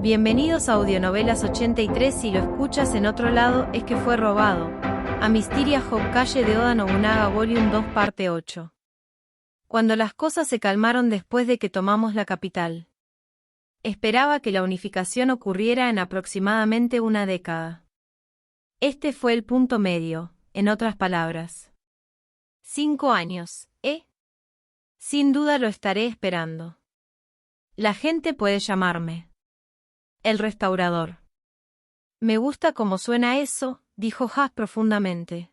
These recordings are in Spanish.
Bienvenidos a Audionovelas 83. Si lo escuchas en otro lado es que fue robado. A Mysteria Hokage de Oda Nobunaga Volume 2 Parte 8. Cuando las cosas se calmaron después de que tomamos la capital. Esperaba que la unificación ocurriera en aproximadamente una década. Este fue el punto medio, en otras palabras. 5 años, ¿eh? Sin duda lo estaré esperando. La gente puede llamarme el restaurador. Me gusta cómo suena eso, dijo Haas profundamente.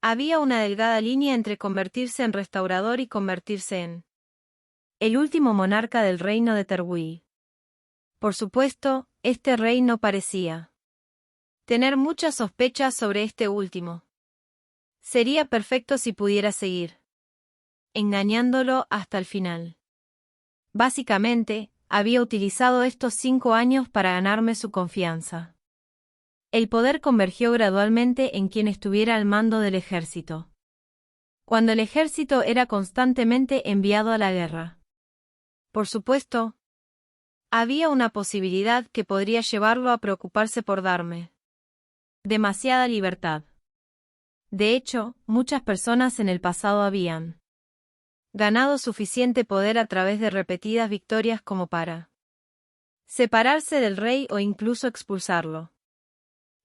Había una delgada línea entre convertirse en restaurador y convertirse en el último monarca del reino de Terwii. Por supuesto, este rey no parecía tener muchas sospechas sobre este último. Sería perfecto si pudiera seguir engañándolo hasta el final. Básicamente, había utilizado estos 5 años para ganarme su confianza. El poder convergió gradualmente en quien estuviera al mando del ejército. Cuando el ejército era constantemente enviado a la guerra. Por supuesto, había una posibilidad que podría llevarlo a preocuparse por darme demasiada libertad. De hecho, muchas personas en el pasado habían ganado suficiente poder a través de repetidas victorias como para separarse del rey o incluso expulsarlo.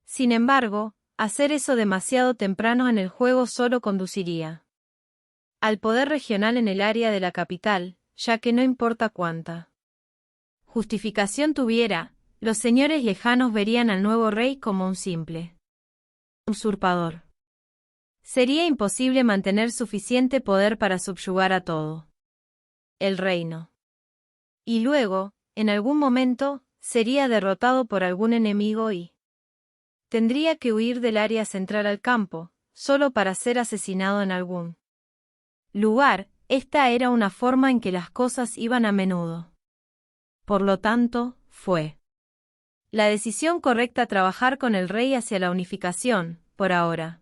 Sin embargo, hacer eso demasiado temprano en el juego solo conduciría al poder regional en el área de la capital, ya que no importa cuánta justificación tuviera, los señores lejanos verían al nuevo rey como un simple usurpador. Sería imposible mantener suficiente poder para subyugar a todo el reino. Y luego, en algún momento, sería derrotado por algún enemigo y tendría que huir del área central al campo, solo para ser asesinado en algún lugar. Esta era una forma en que las cosas iban a menudo. Por lo tanto, fue la decisión correcta trabajar con el rey hacia la unificación, por ahora.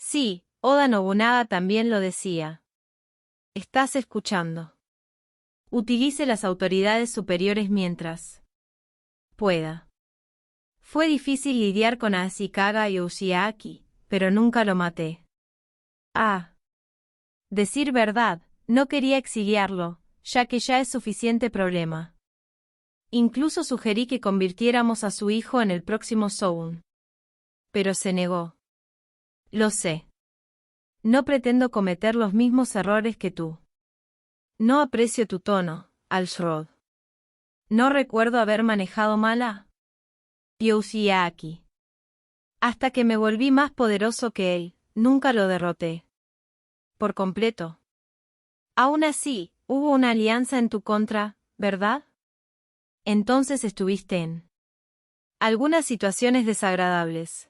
Sí, Oda Nobunaga también lo decía. ¿Estás escuchando? Utilice las autoridades superiores mientras pueda. Fue difícil lidiar con Ashikaga y Ushiaki, pero nunca lo maté. Decir verdad, no quería exiliarlo, ya que ya es suficiente problema. Incluso sugerí que convirtiéramos a su hijo en el próximo Shogun. Pero se negó. Lo sé. No pretendo cometer los mismos errores que tú. No aprecio tu tono, Alshrod. No recuerdo haber manejado mal a Ushiaki. Hasta que me volví más poderoso que él, nunca lo derroté por completo. Aún así, hubo una alianza en tu contra, ¿verdad? Entonces estuviste en algunas situaciones desagradables.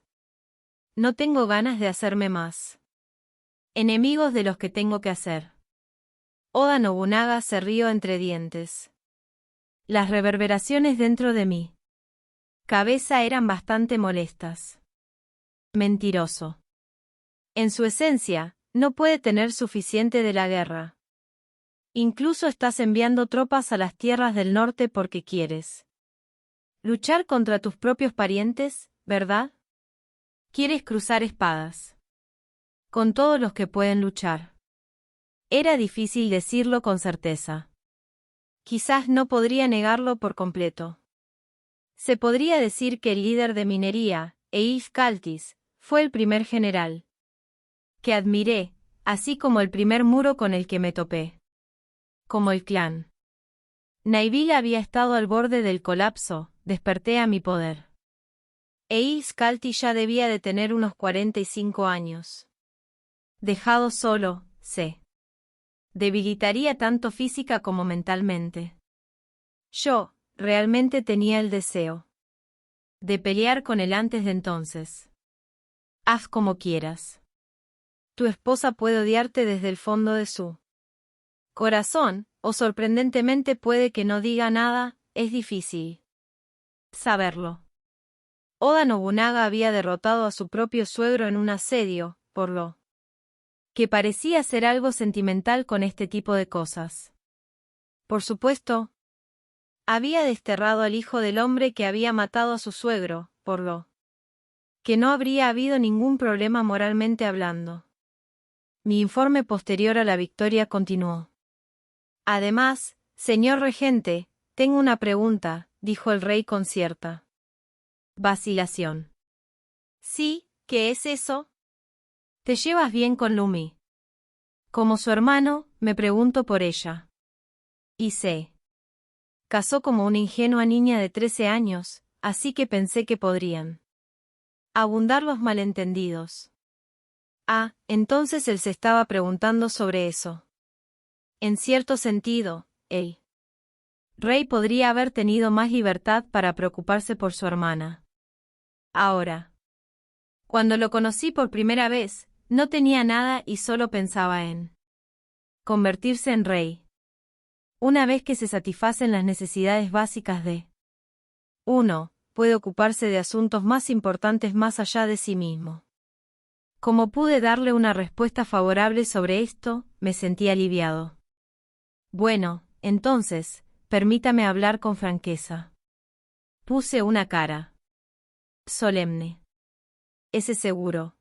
No tengo ganas de hacerme más enemigos de los que tengo que hacer. Oda Nobunaga se rió entre dientes. Las reverberaciones dentro de mi cabeza eran bastante molestas. Mentiroso. En su esencia, no puede tener suficiente de la guerra. Incluso estás enviando tropas a las tierras del norte porque quieres luchar contra tus propios parientes, ¿verdad? Quieres cruzar espadas con todos los que pueden luchar. Era difícil decirlo con certeza. Quizás no podría negarlo por completo. Se podría decir que el líder de minería, Eif Kaltis, fue el primer general que admiré, así como el primer muro con el que me topé. Como el clan Naibil había estado al borde del colapso, desperté a mi poder. Eif Kaltis ya debía de tener unos 45 años. Dejado solo, se debilitaría tanto física como mentalmente. Yo, realmente tenía el deseo de pelear con él antes de entonces. Haz como quieras. Tu esposa puede odiarte desde el fondo de su corazón, o sorprendentemente puede que no diga nada, es difícil saberlo. Oda Nobunaga había derrotado a su propio suegro en un asedio, por lo que parecía ser algo sentimental con este tipo de cosas. Por supuesto, Había desterrado al hijo del hombre que había matado a su suegro, por lo que no habría habido ningún problema moralmente hablando. Mi informe posterior a la victoria continuó. Además, señor regente, tengo una pregunta, dijo el rey con cierta vacilación. Sí, ¿qué es eso? ¿Te llevas bien con Lumi? Como su hermano, me pregunto por ella. Y se casó como una ingenua niña de 13 años, así que pensé que podrían abundar los malentendidos. Ah, entonces él se estaba preguntando sobre eso. En cierto sentido, el rey podría haber tenido más libertad para preocuparse por su hermana. Ahora, cuando lo conocí por primera vez, no tenía nada y solo pensaba en convertirse en rey. Una vez que se satisfacen las necesidades básicas de uno, puede ocuparse de asuntos más importantes más allá de sí mismo. Como pude darle una respuesta favorable sobre esto, me sentí aliviado. Bueno, entonces, permítame hablar con franqueza. Puse una cara solemne. Ese seguro.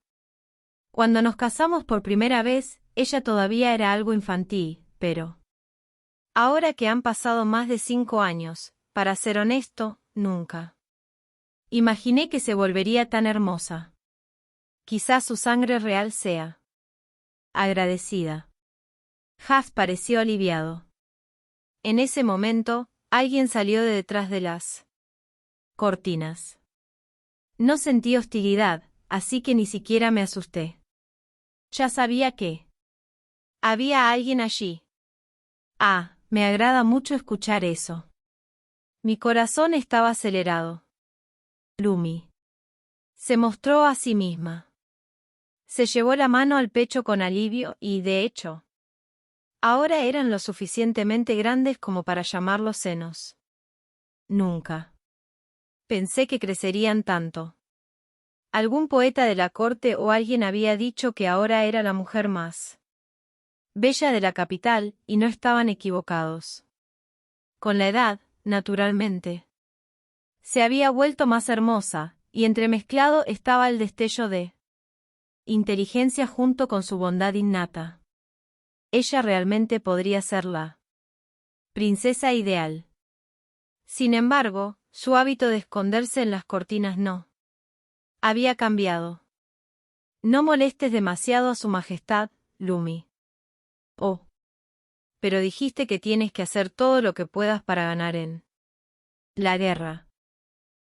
Cuando nos casamos por primera vez, ella todavía era algo infantil, pero ahora que han pasado más de 5 años, para ser honesto, nunca imaginé que se volvería tan hermosa. Quizás su sangre real sea agradecida. Huff pareció aliviado. En ese momento, alguien salió de detrás de las cortinas. No sentí hostilidad, así que ni siquiera me asusté. Ya sabía que había alguien allí. Ah, me agrada mucho escuchar eso. Mi corazón estaba acelerado. Lumi se mostró a sí misma. Se llevó la mano al pecho con alivio y, de hecho, ahora eran lo suficientemente grandes como para llamarlos senos. Nunca pensé que crecerían tanto. Algún poeta de la corte o alguien había dicho que ahora era la mujer más bella de la capital, y no estaban equivocados. Con la edad, naturalmente, se había vuelto más hermosa, y entremezclado estaba el destello de inteligencia junto con su bondad innata. Ella realmente podría ser la princesa ideal. Sin embargo, su hábito de esconderse en las cortinas no había cambiado. No molestes demasiado a su majestad, Lumi. Oh. Pero dijiste que tienes que hacer todo lo que puedas para ganar en la guerra.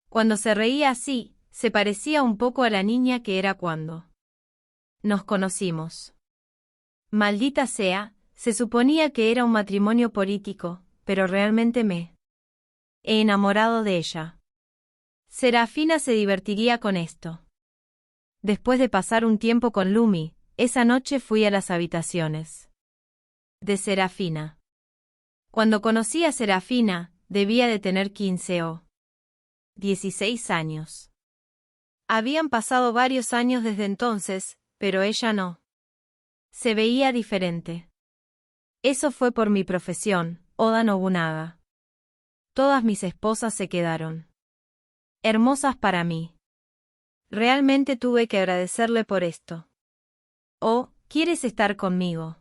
Cuando se reía así, se parecía un poco a la niña que era cuando nos conocimos. Maldita sea, se suponía que era un matrimonio político, pero realmente me he enamorado de ella. Serafina se divertiría con esto. Después de pasar un tiempo con Lumi, esa noche fui a las habitaciones de Serafina. Cuando conocí a Serafina, debía de tener 15 o 16 años. Habían pasado varios años desde entonces, pero ella no. Se veía diferente. Eso fue por mi profesión, Oda Nobunaga. Todas mis esposas se quedaron hermosas para mí. Realmente tuve que agradecerle por esto. Oh, ¿quieres estar conmigo?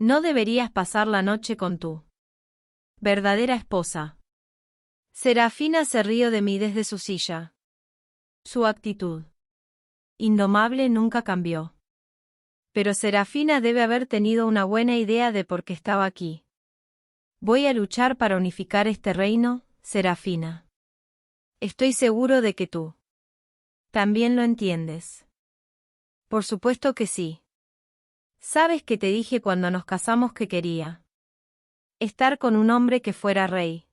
No deberías pasar la noche con tu verdadera esposa. Serafina se rió de mí desde su silla. Su actitud indomable nunca cambió. Pero Serafina debe haber tenido una buena idea de por qué estaba aquí. Voy a luchar para unificar este reino, Serafina. Estoy seguro de que tú también lo entiendes. Por supuesto que sí. Sabes que te dije cuando nos casamos que quería estar con un hombre que fuera rey.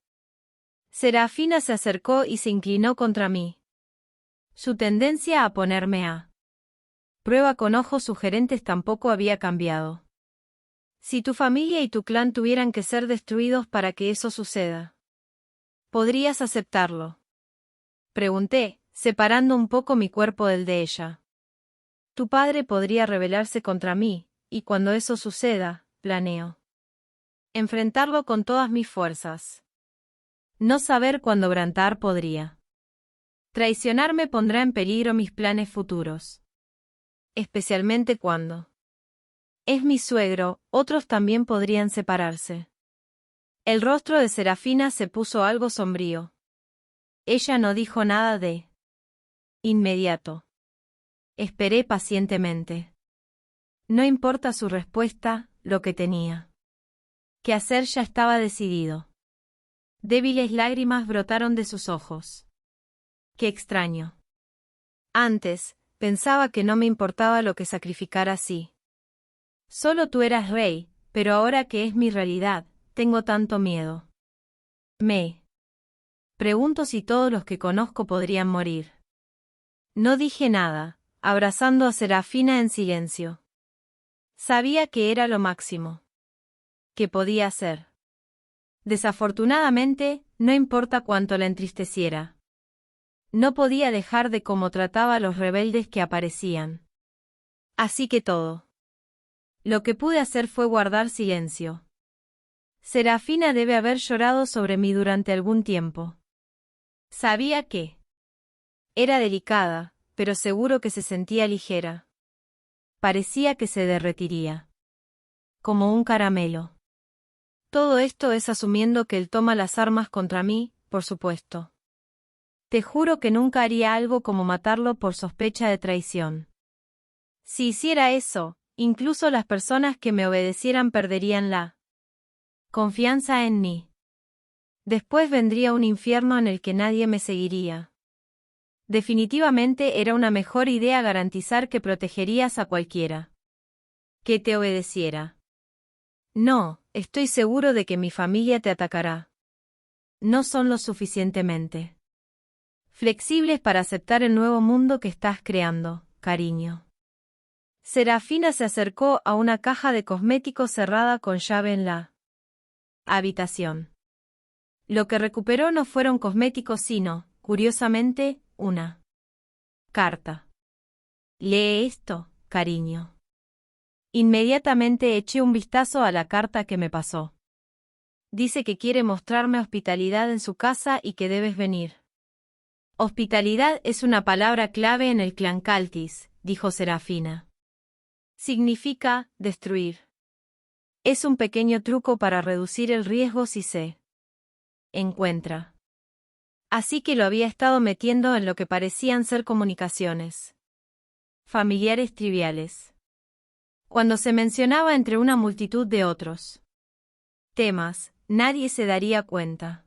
Serafina se acercó y se inclinó contra mí. Su tendencia a ponerme a prueba con ojos sugerentes tampoco había cambiado. Si tu familia y tu clan tuvieran que ser destruidos para que eso suceda, ¿podrías aceptarlo? Pregunté, separando un poco mi cuerpo del de ella. Tu padre podría rebelarse contra mí, y cuando eso suceda, planeo enfrentarlo con todas mis fuerzas. No saber cuándo Brantar podría traicionarme pondrá en peligro mis planes futuros. Especialmente cuando es mi suegro, otros también podrían separarse. El rostro de Serafina se puso algo sombrío. Ella no dijo nada de inmediato. Esperé pacientemente. No importa su respuesta, lo que tenía que hacer ya estaba decidido. Débiles lágrimas brotaron de sus ojos. Qué extraño. Antes, pensaba que no me importaba lo que sacrificara así. Solo tú eras rey, pero ahora que es mi realidad, tengo tanto miedo. Me pregunto si todos los que conozco podrían morir. No dije nada, abrazando a Serafina en silencio. Sabía que era lo máximo que podía hacer. Desafortunadamente, no importa cuánto la entristeciera. No podía dejar de cómo trataba a los rebeldes que aparecían. Así que todo lo que pude hacer fue guardar silencio. Serafina debe haber llorado sobre mí durante algún tiempo. Sabía que era delicada, pero seguro que se sentía ligera. Parecía que se derretiría. Como un caramelo. Todo esto es asumiendo que él toma las armas contra mí, por supuesto. Te juro que nunca haría algo como matarlo por sospecha de traición. Si hiciera eso, incluso las personas que me obedecieran perderían la confianza en mí. Después vendría un infierno en el que nadie me seguiría. Definitivamente era una mejor idea garantizar que protegerías a cualquiera que te obedeciera. No, estoy seguro de que mi familia te atacará. No son lo suficientemente flexibles para aceptar el nuevo mundo que estás creando, cariño. Serafina se acercó a una caja de cosméticos cerrada con llave en la habitación. Lo que recuperó no fueron cosméticos sino, curiosamente, una carta. Lee esto, cariño. Inmediatamente eché un vistazo a la carta que me pasó. Dice que quiere mostrarme hospitalidad en su casa y que debes venir. Hospitalidad es una palabra clave en el clan Caltis, dijo Serafina. Significa destruir. Es un pequeño truco para reducir el riesgo si se encuentra. Así que lo había estado metiendo en lo que parecían ser comunicaciones familiares triviales. Cuando se mencionaba entre una multitud de otros temas, nadie se daría cuenta.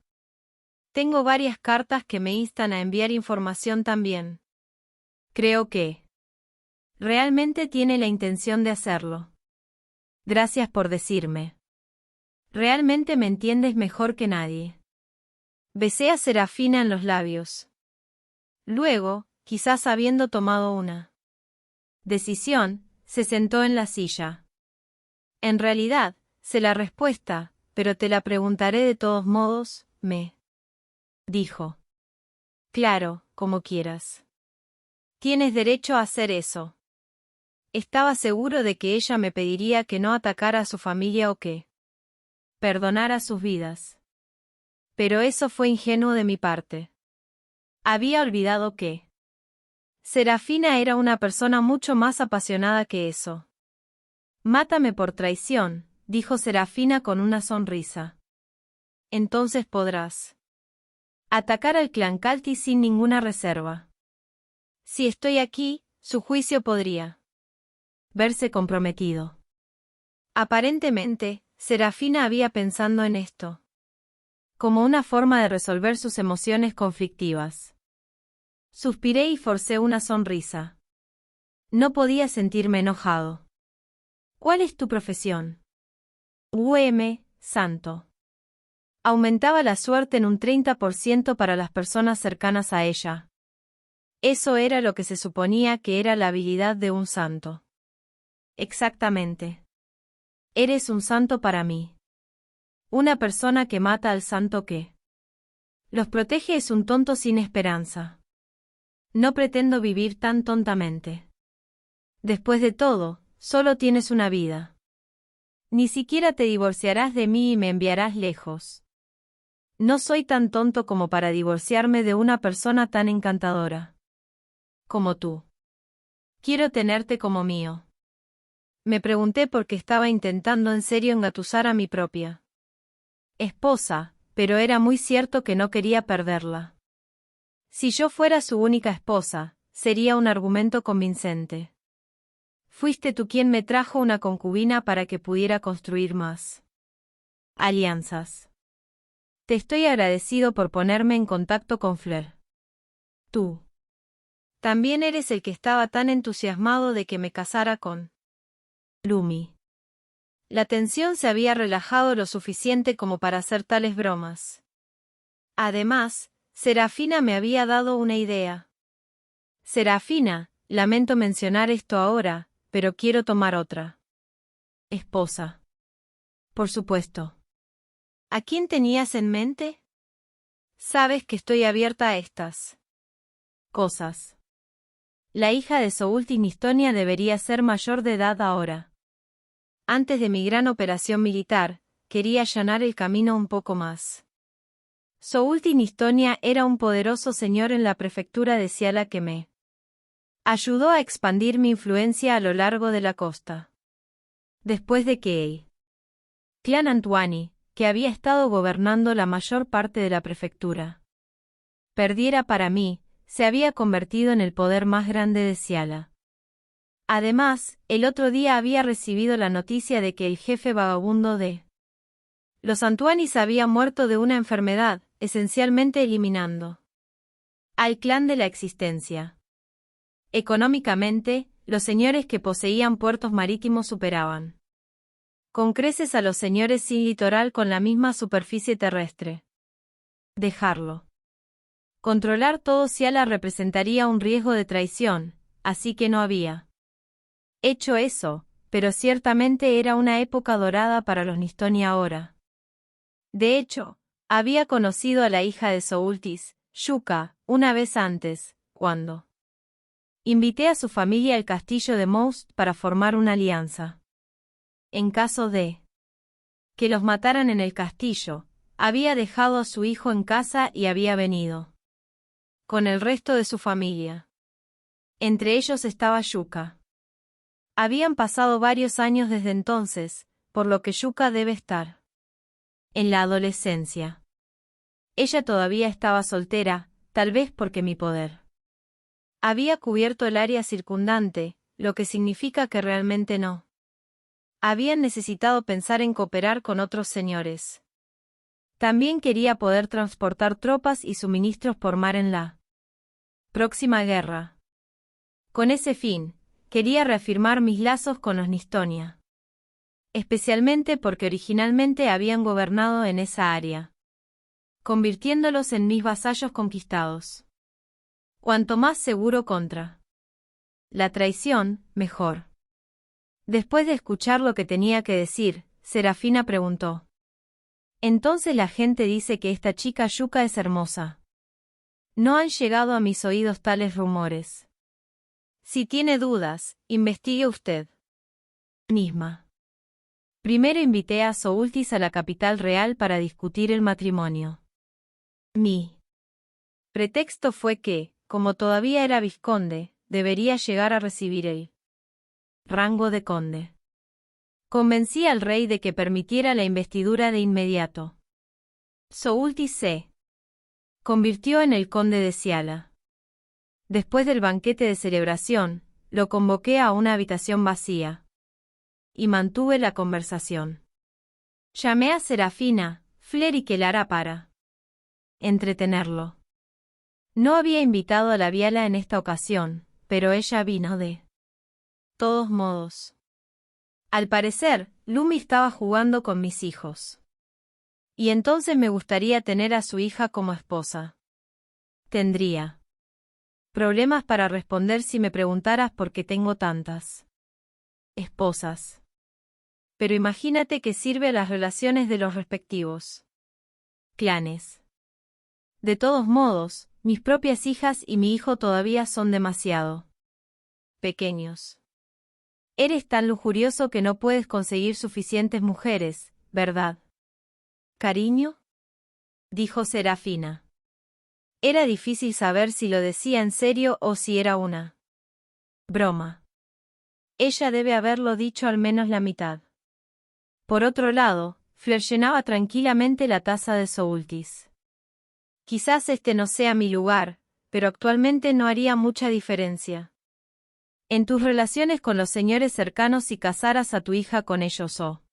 Tengo varias cartas que me instan a enviar información también. Creo que realmente tiene la intención de hacerlo. Gracias por decirme. Realmente me entiendes mejor que nadie. Besé a Serafina en los labios. Luego, quizás habiendo tomado una decisión, se sentó en la silla. En realidad, sé la respuesta, pero te la preguntaré de todos modos, me dijo. Claro, como quieras. Tienes derecho a hacer eso. Estaba seguro de que ella me pediría que no atacara a su familia o que perdonara sus vidas. Pero eso fue ingenuo de mi parte. Había olvidado que Serafina era una persona mucho más apasionada que eso. Mátame por traición, dijo Serafina con una sonrisa. Entonces podrás atacar al clan Caltis sin ninguna reserva. Si estoy aquí, su juicio podría verse comprometido. Aparentemente, Serafina había pensado en esto como una forma de resolver sus emociones conflictivas. Suspiré y forcé una sonrisa. No podía sentirme enojado. ¿Cuál es tu profesión? Santo. Aumentaba la suerte en un 30% para las personas cercanas a ella. Eso era lo que se suponía que era la habilidad de un santo. Exactamente. Eres un santo para mí. Una persona que mata al santo que los protege es un tonto sin esperanza. No pretendo vivir tan tontamente. Después de todo, solo tienes una vida. Ni siquiera te divorciarás de mí y me enviarás lejos. No soy tan tonto como para divorciarme de una persona tan encantadora como tú. Quiero tenerte como mío. Me pregunté por qué estaba intentando en serio engatusar a mi propia esposa, pero era muy cierto que no quería perderla. Si yo fuera su única esposa, sería un argumento convincente. Fuiste tú quien me trajo una concubina para que pudiera construir más alianzas. Te estoy agradecido por ponerme en contacto con Fleur. Tú también eres el que estaba tan entusiasmado de que me casara con Lumi. La tensión se había relajado lo suficiente como para hacer tales bromas. Además, Serafina me había dado una idea. Serafina, lamento mencionar esto ahora, pero quiero tomar otra esposa. Por supuesto. ¿A quién tenías en mente? Sabes que estoy abierta a estas cosas. La hija de Soult Nistonia debería ser mayor de edad ahora. Antes de mi gran operación militar, quería allanar el camino un poco más. Soult Nistonia era un poderoso señor en la prefectura de Siala que me ayudó a expandir mi influencia a lo largo de la costa. Después de que el clan Antoine, que había estado gobernando la mayor parte de la prefectura, perdiera para mí, se había convertido en el poder más grande de Siala. Además, el otro día había recibido la noticia de que el jefe vagabundo de los Antoines había muerto de una enfermedad, esencialmente eliminando al clan de la existencia. Económicamente, los señores que poseían puertos marítimos superaban con creces a los señores sin litoral con la misma superficie terrestre. Dejarlo controlar todo Siala representaría un riesgo de traición, así que no había hecho eso, pero ciertamente era una época dorada para los Nistonia ahora. De hecho, había conocido a la hija de Soultis, Yuka, una vez antes, cuando invité a su familia al castillo de Most para formar una alianza. En caso de que los mataran en el castillo, había dejado a su hijo en casa y había venido con el resto de su familia. Entre ellos estaba Yuka. Habían pasado varios años desde entonces, por lo que Yuka debe estar en la adolescencia. Ella todavía estaba soltera, tal vez porque mi poder había cubierto el área circundante, lo que significa que realmente no habían necesitado pensar en cooperar con otros señores. También quería poder transportar tropas y suministros por mar en la próxima guerra. Con ese fin, quería reafirmar mis lazos con los Nistonia. Especialmente porque originalmente habían gobernado en esa área, convirtiéndolos en mis vasallos conquistados. Cuanto más seguro contra la traición, mejor. Después de escuchar lo que tenía que decir, Serafina preguntó. Entonces la gente dice que esta chica Yuka es hermosa. No han llegado a mis oídos tales rumores. Si tiene dudas, investigue usted misma. Primero invité a Soultis a la capital real para discutir el matrimonio. Mi pretexto fue que, como todavía era vizconde, debería llegar a recibir el rango de conde. Convencí al rey de que permitiera la investidura de inmediato. Soultis se convirtió en el conde de Siala. Después del banquete de celebración, lo convoqué a una habitación vacía y mantuve la conversación. Llamé a Serafina, Fleur y Kelara para entretenerlo. No había invitado a la Viala en esta ocasión, pero ella vino de todos modos. Al parecer, Lumi estaba jugando con mis hijos. Y entonces me gustaría tener a su hija como esposa. Tendría problemas para responder si me preguntaras por qué tengo tantas esposas. Pero imagínate que sirve a las relaciones de los respectivos clanes. De todos modos, mis propias hijas y mi hijo todavía son demasiado pequeños. Eres tan lujurioso que no puedes conseguir suficientes mujeres, ¿verdad? ¿Cariño? dijo Serafina. Era difícil saber si lo decía en serio o si era una broma. Ella debe haberlo dicho al menos la mitad. Por otro lado, Fleur llenaba tranquilamente la taza de Soultice. Quizás este no sea mi lugar, pero actualmente no haría mucha diferencia. En tus relaciones con los señores cercanos si casaras a tu hija con ellos o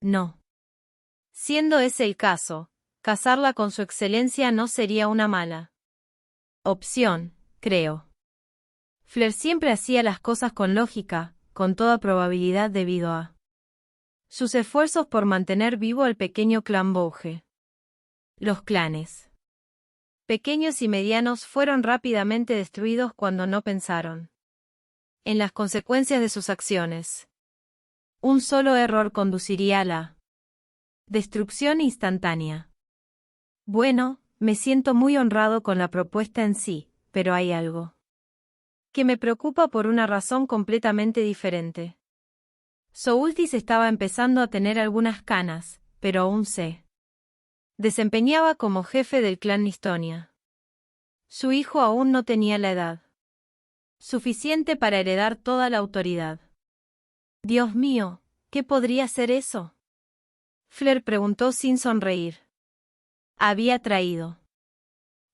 no. Siendo ese el caso, casarla con su excelencia no sería una mala opción, creo. Fleur siempre hacía las cosas con lógica, con toda probabilidad debido a sus esfuerzos por mantener vivo al pequeño clan Bouge. Los clanes pequeños y medianos fueron rápidamente destruidos cuando no pensaron en las consecuencias de sus acciones. Un solo error conduciría a la destrucción instantánea. Bueno, me siento muy honrado con la propuesta en sí, pero hay algo que me preocupa por una razón completamente diferente. Soultice estaba empezando a tener algunas canas, pero aún se desempeñaba como jefe del clan Nistonia. Su hijo aún no tenía la edad suficiente para heredar toda la autoridad. Dios mío, ¿qué podría ser eso? Fleur preguntó sin sonreír. Había traído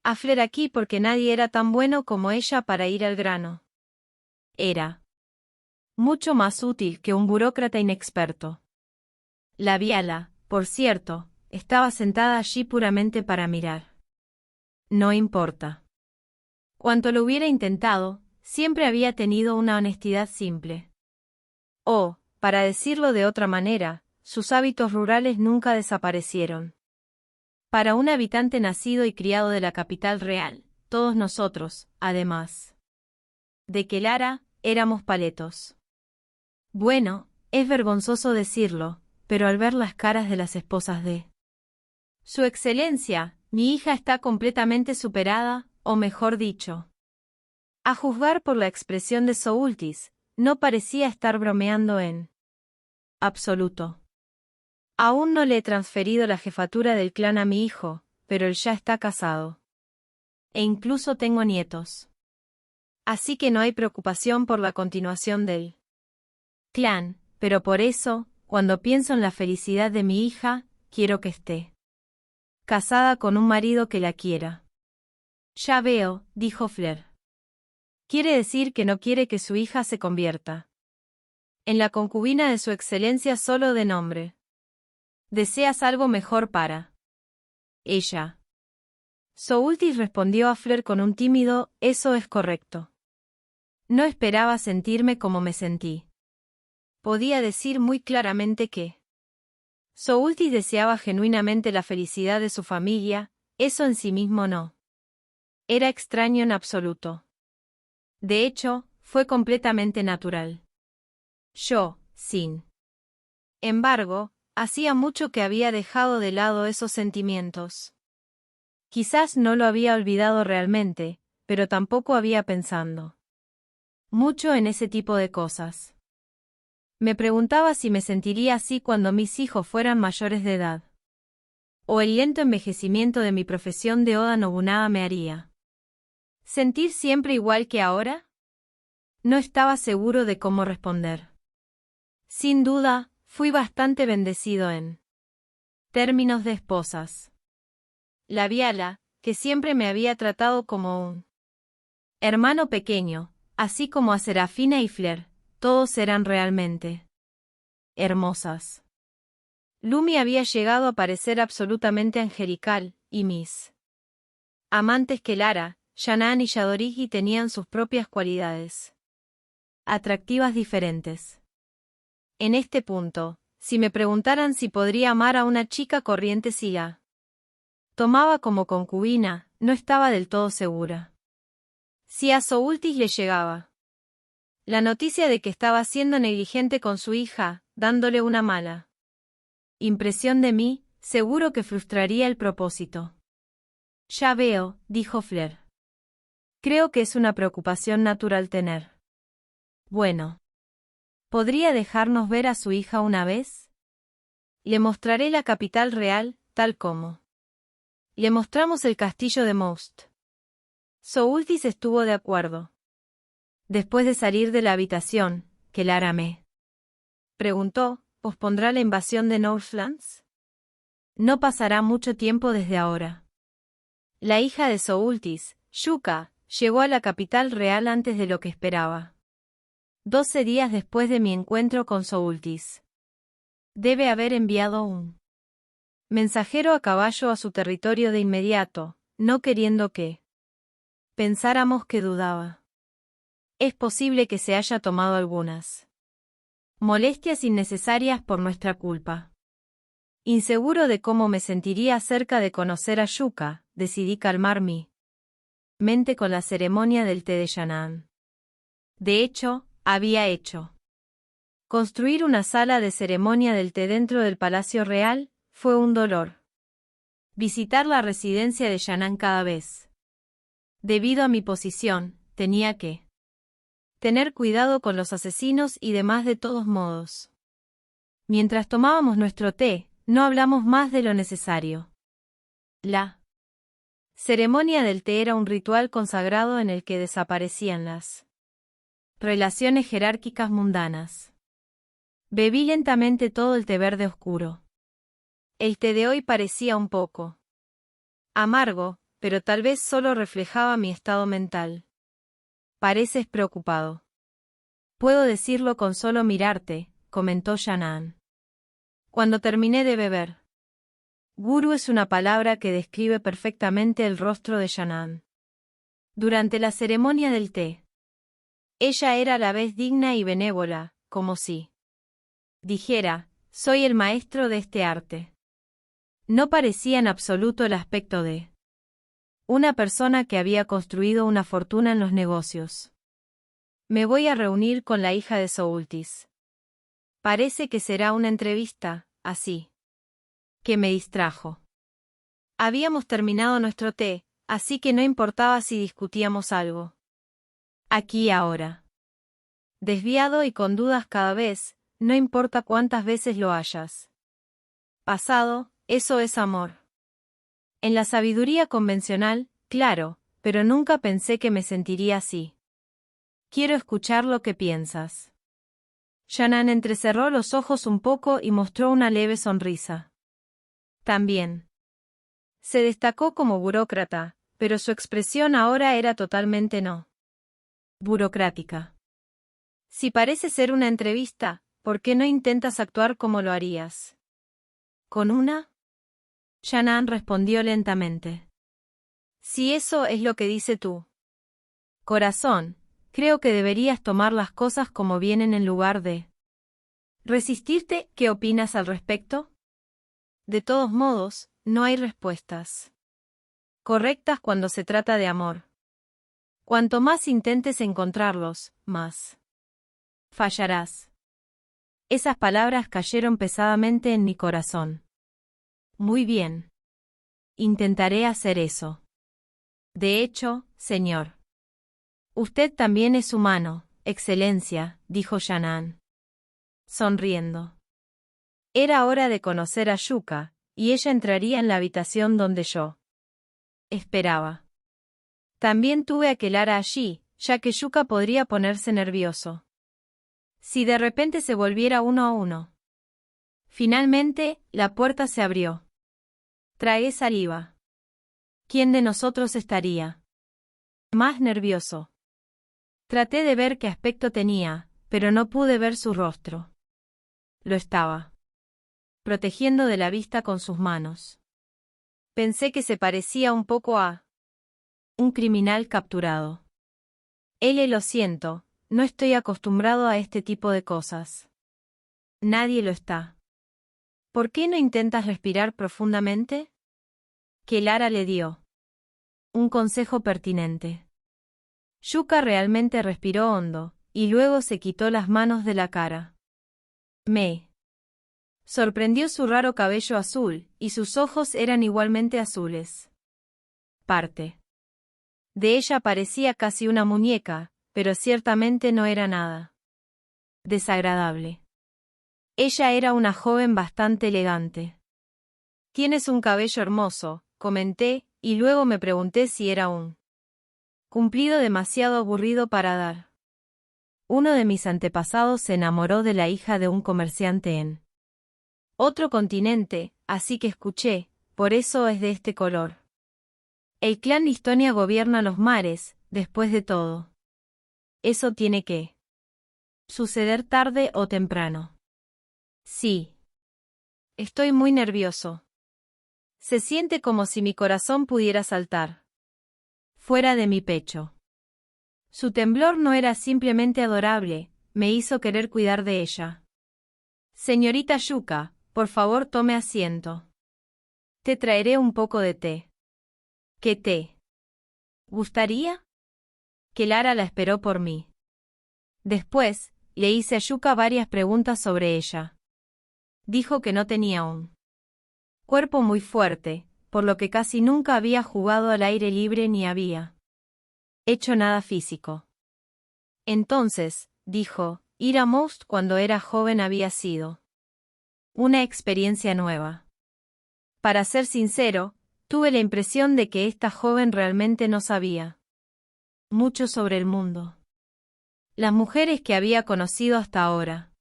a Fleur aquí porque nadie era tan bueno como ella para ir al grano. Era mucho más útil que un burócrata inexperto. La Viala, por cierto, estaba sentada allí puramente para mirar. No importa cuánto lo hubiera intentado, siempre había tenido una honestidad simple. O, para decirlo de otra manera, sus hábitos rurales nunca desaparecieron. Para un habitante nacido y criado de la capital real, todos nosotros, además de que Lara, éramos paletos. Bueno, es vergonzoso decirlo, pero al ver las caras de las esposas de Su Excelencia, mi hija está completamente superada, o mejor dicho, a juzgar por la expresión de Soultice, no parecía estar bromeando en absoluto. Aún no le he transferido la jefatura del clan a mi hijo, pero él ya está casado. E incluso tengo nietos. Así que no hay preocupación por la continuación del clan, pero por eso, cuando pienso en la felicidad de mi hija, quiero que esté casada con un marido que la quiera. Ya veo, dijo Fleur. Quiere decir que no quiere que su hija se convierta en la concubina de su excelencia solo de nombre. ¿Deseas algo mejor para ella? Soultice respondió a Fleur con un tímido, eso es correcto. No esperaba sentirme como me sentí. Podía decir muy claramente que Soultice deseaba genuinamente la felicidad de su familia, eso en sí mismo no era extraño en absoluto. De hecho, fue completamente natural. Yo, sin embargo, hacía mucho que había dejado de lado esos sentimientos. Quizás no lo había olvidado realmente, pero tampoco había pensado mucho en ese tipo de cosas. Me preguntaba si me sentiría así cuando mis hijos fueran mayores de edad. O el lento envejecimiento de mi profesión de Oda Nobunaga me haría sentir siempre igual que ahora. No estaba seguro de cómo responder. Sin duda, fui bastante bendecido en términos de esposas. La Viala, que siempre me había tratado como un hermano pequeño, así como a Serafina y Fleur, todos eran realmente hermosas. Lumi había llegado a parecer absolutamente angelical, y mis amantes que Lara, Shannon y Yadorigi tenían sus propias cualidades atractivas diferentes. En este punto, si me preguntaran si podría amar a una chica corriente si la tomaba como concubina, no estaba del todo segura. Si a Soultice le llegaba la noticia de que estaba siendo negligente con su hija, dándole una mala impresión de mí, seguro que frustraría el propósito. Ya veo, dijo Fleur. Creo que es una preocupación natural tener. Bueno. ¿Podría dejarnos ver a su hija una vez? Le mostraré la capital real, tal como Le mostramos el castillo de Most. Soultis estuvo de acuerdo. Después de salir de la habitación, ¿qué Lara me preguntó? ¿Pospondrá la invasión de Northlands? No pasará mucho tiempo desde ahora. La hija de Soultis, Yuka, llegó a la capital real antes de lo que esperaba. 12 días después de mi encuentro con Soultis. Debe haber enviado un mensajero a caballo a su territorio de inmediato, no queriendo que pensáramos que dudaba. Es posible que se haya tomado algunas molestias innecesarias por nuestra culpa. Inseguro de cómo me sentiría acerca de conocer a Yuka, decidí calmar mi mente con la ceremonia del té de Shannon. De hecho, había hecho construir una sala de ceremonia del té dentro del Palacio Real fue un dolor. Visitar la residencia de Shannon cada vez. Debido a mi posición, tenía que tener cuidado con los asesinos y demás de todos modos. Mientras tomábamos nuestro té, no hablamos más de lo necesario. La ceremonia del té era un ritual consagrado en el que desaparecían las relaciones jerárquicas mundanas. Bebí lentamente todo el té verde oscuro. El té de hoy parecía un poco amargo, pero tal vez solo reflejaba mi estado mental. Pareces preocupado. Puedo decirlo con solo mirarte, comentó Shannon. Cuando terminé de beber. Guru es una palabra que describe perfectamente el rostro de Shannon. Durante la ceremonia del té. Ella era a la vez digna y benévola, como si dijera, soy el maestro de este arte. No parecía en absoluto el aspecto de una persona que había construido una fortuna en los negocios. Me voy a reunir con la hija de Soultis. Parece que será una entrevista, así que me distrajo. Habíamos terminado nuestro té, así que no importaba si discutíamos algo. Aquí y ahora. Desviado y con dudas cada vez, no importa cuántas veces lo hayas pasado, eso es amor. En la sabiduría convencional, claro, pero nunca pensé que me sentiría así. Quiero escuchar lo que piensas. Shannon entrecerró los ojos un poco y mostró una leve sonrisa. También. Se destacó como burócrata, pero su expresión ahora era totalmente no burocrática. Si parece ser una entrevista, ¿por qué no intentas actuar como lo harías? ¿Con una? Shannon respondió lentamente. Si eso es lo que dice tú corazón, creo que deberías tomar las cosas como vienen en lugar de resistirte. ¿Qué opinas al respecto? De todos modos, no hay respuestas correctas cuando se trata de amor. Cuanto más intentes encontrarlos, más fallarás. Esas palabras cayeron pesadamente en mi corazón. Muy bien. Intentaré hacer eso. De hecho, señor. Usted también es humano, Excelencia, dijo Shannon, sonriendo. Era hora de conocer a Yuka, y ella entraría en la habitación donde yo esperaba. También tuve a Kelara allí, ya que Yuka podría ponerse nervioso si de repente se volviera 1-1. Finalmente, la puerta se abrió. Tragué saliva. ¿Quién de nosotros estaría más nervioso? Traté de ver qué aspecto tenía, pero no pude ver su rostro. Lo estaba protegiendo de la vista con sus manos. Pensé que se parecía un poco a un criminal capturado. Lo siento, no estoy acostumbrado a este tipo de cosas. Nadie lo está. ¿Por qué no intentas respirar profundamente? Kelara le dio un consejo pertinente. Yuka realmente respiró hondo, y luego se quitó las manos de la cara. Me sorprendió su raro cabello azul, y sus ojos eran igualmente azules. Parte de ella parecía casi una muñeca, pero ciertamente no era nada desagradable. Ella era una joven bastante elegante. Tienes un cabello hermoso, comenté, y luego me pregunté si era un cumplido demasiado aburrido para dar. Uno de mis antepasados se enamoró de la hija de un comerciante en otro continente, así que escuché, por eso es de este color. El clan Listonia gobierna los mares, después de todo. Eso tiene que suceder tarde o temprano. Sí. Estoy muy nervioso. Se siente como si mi corazón pudiera saltar fuera de mi pecho. Su temblor no era simplemente adorable, me hizo querer cuidar de ella. Señorita Yuka, por favor tome asiento. Te traeré un poco de té. ¿Qué té? ¿Gustaría? Kelara la esperó por mí. Después, le hice a Yuka varias preguntas sobre ella. Dijo que no tenía un cuerpo muy fuerte, por lo que casi nunca había jugado al aire libre ni había hecho nada físico. Entonces, dijo, ir a Most cuando era joven había sido una experiencia nueva. Para ser sincero, tuve la impresión de que esta joven realmente no sabía mucho sobre el mundo. Las mujeres que había conocido hasta ahora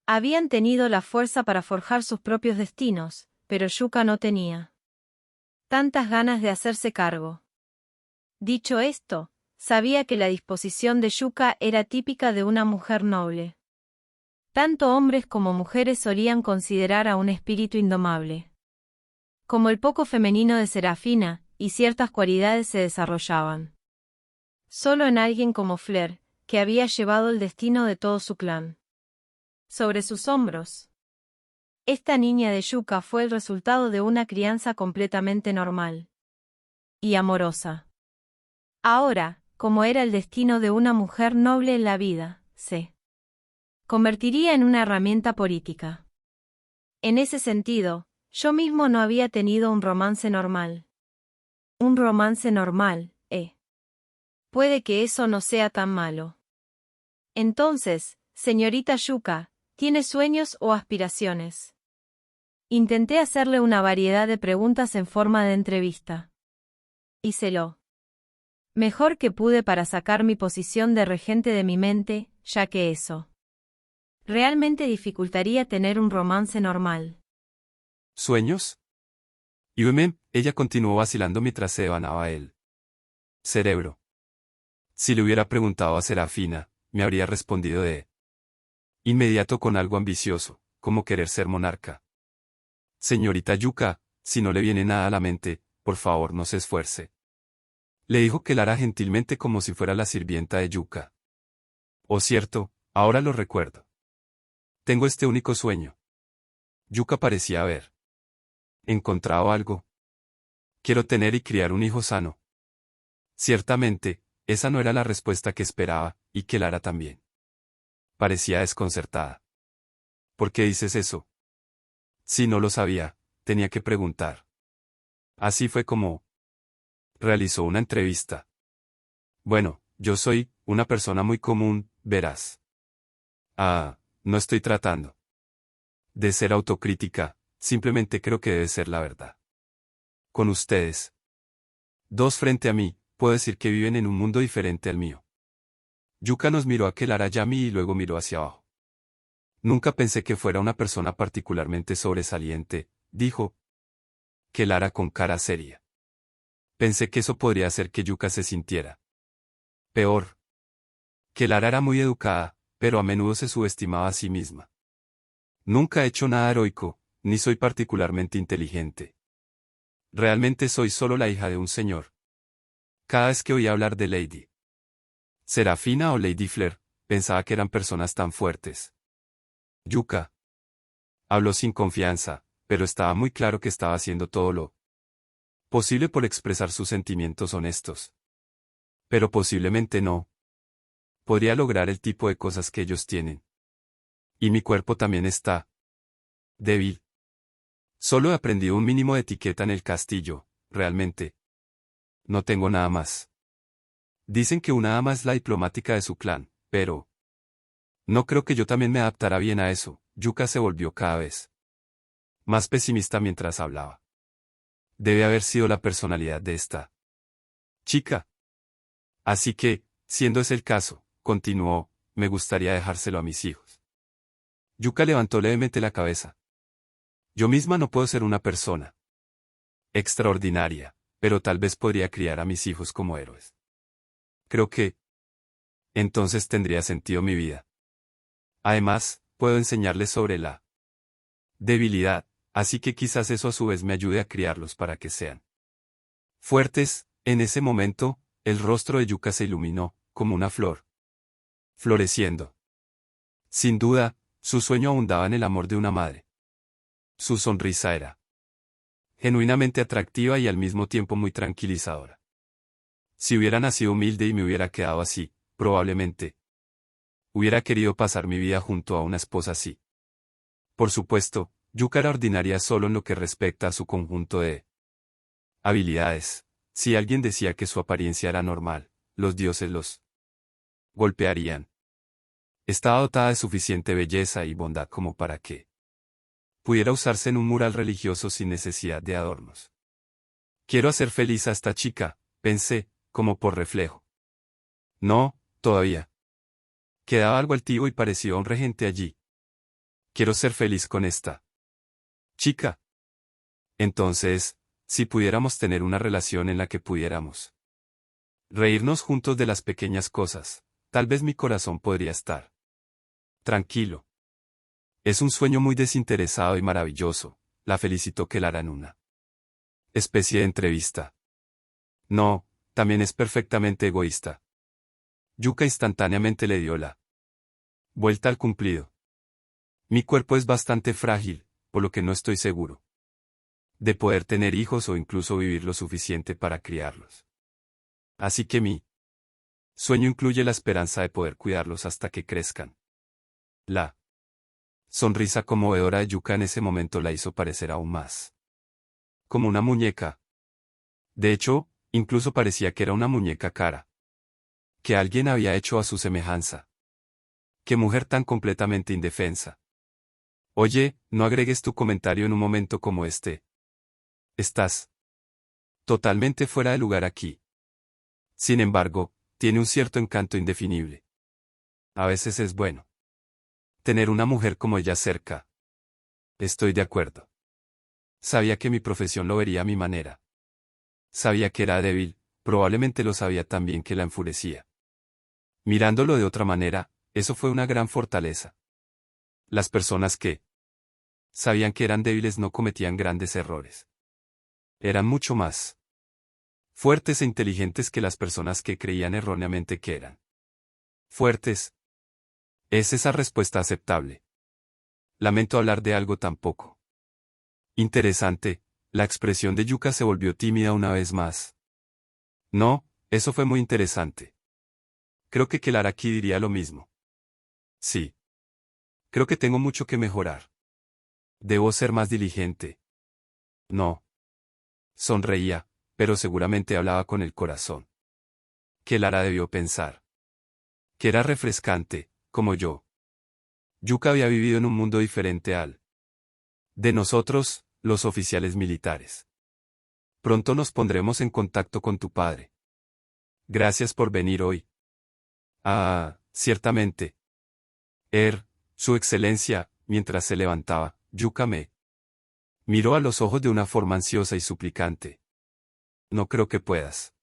habían tenido la fuerza para forjar sus propios destinos, pero Yuka no tenía tantas ganas de hacerse cargo. Dicho esto, sabía que la disposición de Yuka era típica de una mujer noble. Tanto hombres como mujeres solían considerar a un espíritu indomable como el poco femenino de Serafina, y ciertas cualidades se desarrollaban solo en alguien como Flair, que había llevado el destino de todo su clan sobre sus hombros. Esta niña de Yuka fue el resultado de una crianza completamente normal y amorosa. Ahora, como era el destino de una mujer noble en la vida, se convertiría en una herramienta política. En ese sentido, yo mismo no había tenido un romance normal. Un romance normal, puede que eso no sea tan malo. Entonces, señorita Yuka, ¿tiene sueños o aspiraciones? Intenté hacerle una variedad de preguntas en forma de entrevista. Hice lo mejor que pude para sacar mi posición de regente de mi mente, ya que eso realmente dificultaría tener un romance normal. ¿Sueños? Ella continuó vacilando mientras se devanaba el cerebro. Si le hubiera preguntado a Serafina, me habría respondido de inmediato con algo ambicioso, como querer ser monarca. Señorita Yuka, si no le viene nada a la mente, por favor no se esfuerce. Le dijo Kelara gentilmente como si fuera la sirvienta de Yuka. Oh cierto, ahora lo recuerdo. Tengo este único sueño. Yuka parecía haber encontrado algo. Quiero tener y criar un hijo sano. Ciertamente, esa no era la respuesta que esperaba, y Kelara también. Parecía desconcertada. ¿Por qué dices eso? Si no lo sabía, tenía que preguntar. Así fue como realizó una entrevista. Bueno, yo soy una persona muy común, verás. No estoy tratando de ser autocrítica, simplemente creo que debe ser la verdad. Con ustedes dos frente a mí, puedo decir que viven en un mundo diferente al mío. Yuka nos miró a Kelara y a mí y luego miró hacia abajo. Nunca pensé que fuera una persona particularmente sobresaliente, dijo Kelara con cara seria. Pensé que eso podría hacer que Yuka se sintiera peor. Kelara era muy educada, pero a menudo se subestimaba a sí misma. Nunca he hecho nada heroico, ni soy particularmente inteligente. Realmente soy solo la hija de un señor. Cada vez que oía hablar de Lady Serafina o Lady Flair, pensaba que eran personas tan fuertes. Yuka habló sin confianza, pero estaba muy claro que estaba haciendo todo lo posible por expresar sus sentimientos honestos. Pero posiblemente no. Podría lograr el tipo de cosas que ellos tienen. Y mi cuerpo también está débil. Solo he aprendido un mínimo de etiqueta en el castillo, realmente. No tengo nada más. Dicen que una ama es la diplomática de su clan, pero no creo que yo también me adaptara bien a eso. Yuka se volvió cada vez más pesimista mientras hablaba. debe haber sido la personalidad de esta chica. Así que, siendo ese el caso, continuó, me gustaría dejárselo a mis hijos. Yuka levantó levemente la cabeza. Yo misma no puedo ser una persona extraordinaria, pero tal vez podría criar a mis hijos como héroes. Creo que entonces tendría sentido mi vida. Además, puedo enseñarles sobre la debilidad, así que quizás eso a su vez me ayude a criarlos para que sean fuertes. En ese momento, el rostro de Yuka se iluminó, como una flor floreciendo. Sin duda, su sueño abundaba en el amor de una madre. Su sonrisa era genuinamente atractiva y al mismo tiempo muy tranquilizadora. Si hubiera nacido humilde y me hubiera quedado así, probablemente hubiera querido pasar mi vida junto a una esposa así. Por supuesto, Yuka era ordinaria solo en lo que respecta a su conjunto de habilidades. Si alguien decía que su apariencia era normal, los dioses los golpearían. Estaba dotada de suficiente belleza y bondad como para que pudiera usarse en un mural religioso sin necesidad de adornos. Quiero hacer feliz a esta chica, pensé, como por reflejo. No, todavía. Quedaba algo altivo y parecía un regente allí. Quiero ser feliz con esta chica. Entonces, si pudiéramos tener una relación en la que pudiéramos reírnos juntos de las pequeñas cosas, tal vez mi corazón podría estar tranquilo. Es un sueño muy desinteresado y maravilloso, la felicitó Kelara en una especie de entrevista. No, también es perfectamente egoísta. Yuka instantáneamente le dio la vuelta al cumplido. Mi cuerpo es bastante frágil, por lo que no estoy seguro de poder tener hijos o incluso vivir lo suficiente para criarlos. Así que mi sueño incluye la esperanza de poder cuidarlos hasta que crezcan. La sonrisa conmovedora de Yuka en ese momento la hizo parecer aún más como una muñeca. De hecho, incluso parecía que era una muñeca cara que alguien había hecho a su semejanza. ¡Qué mujer tan completamente indefensa! Oye, no agregues tu comentario en un momento como este. Estás totalmente fuera de lugar aquí. Sin embargo, tiene un cierto encanto indefinible. A veces es bueno tener una mujer como ella cerca. Estoy de acuerdo. Sabía que mi profesión lo vería a mi manera. Sabía que era débil, probablemente lo sabía también que la enfurecía. Mirándolo de otra manera, eso fue una gran fortaleza. Las personas que sabían que eran débiles no cometían grandes errores. Eran mucho más fuertes e inteligentes que las personas que creían erróneamente que eran fuertes. ¿Es esa respuesta aceptable? Lamento hablar de algo tan poco interesante. La expresión de Yuka se volvió tímida una vez más. No, eso fue muy interesante. Creo que Kelara aquí diría lo mismo. Sí. Creo que tengo mucho que mejorar. Debo ser más diligente. No. Sonreía, pero seguramente hablaba con el corazón. Kelara debió pensar que era refrescante, como yo. Yuka había vivido en un mundo diferente al de nosotros, los oficiales militares. Pronto nos pondremos en contacto con tu padre. Gracias por venir hoy. Ah, ciertamente. Su excelencia, mientras se levantaba, Yuka me miró a los ojos de una forma ansiosa y suplicante. No creo que puedas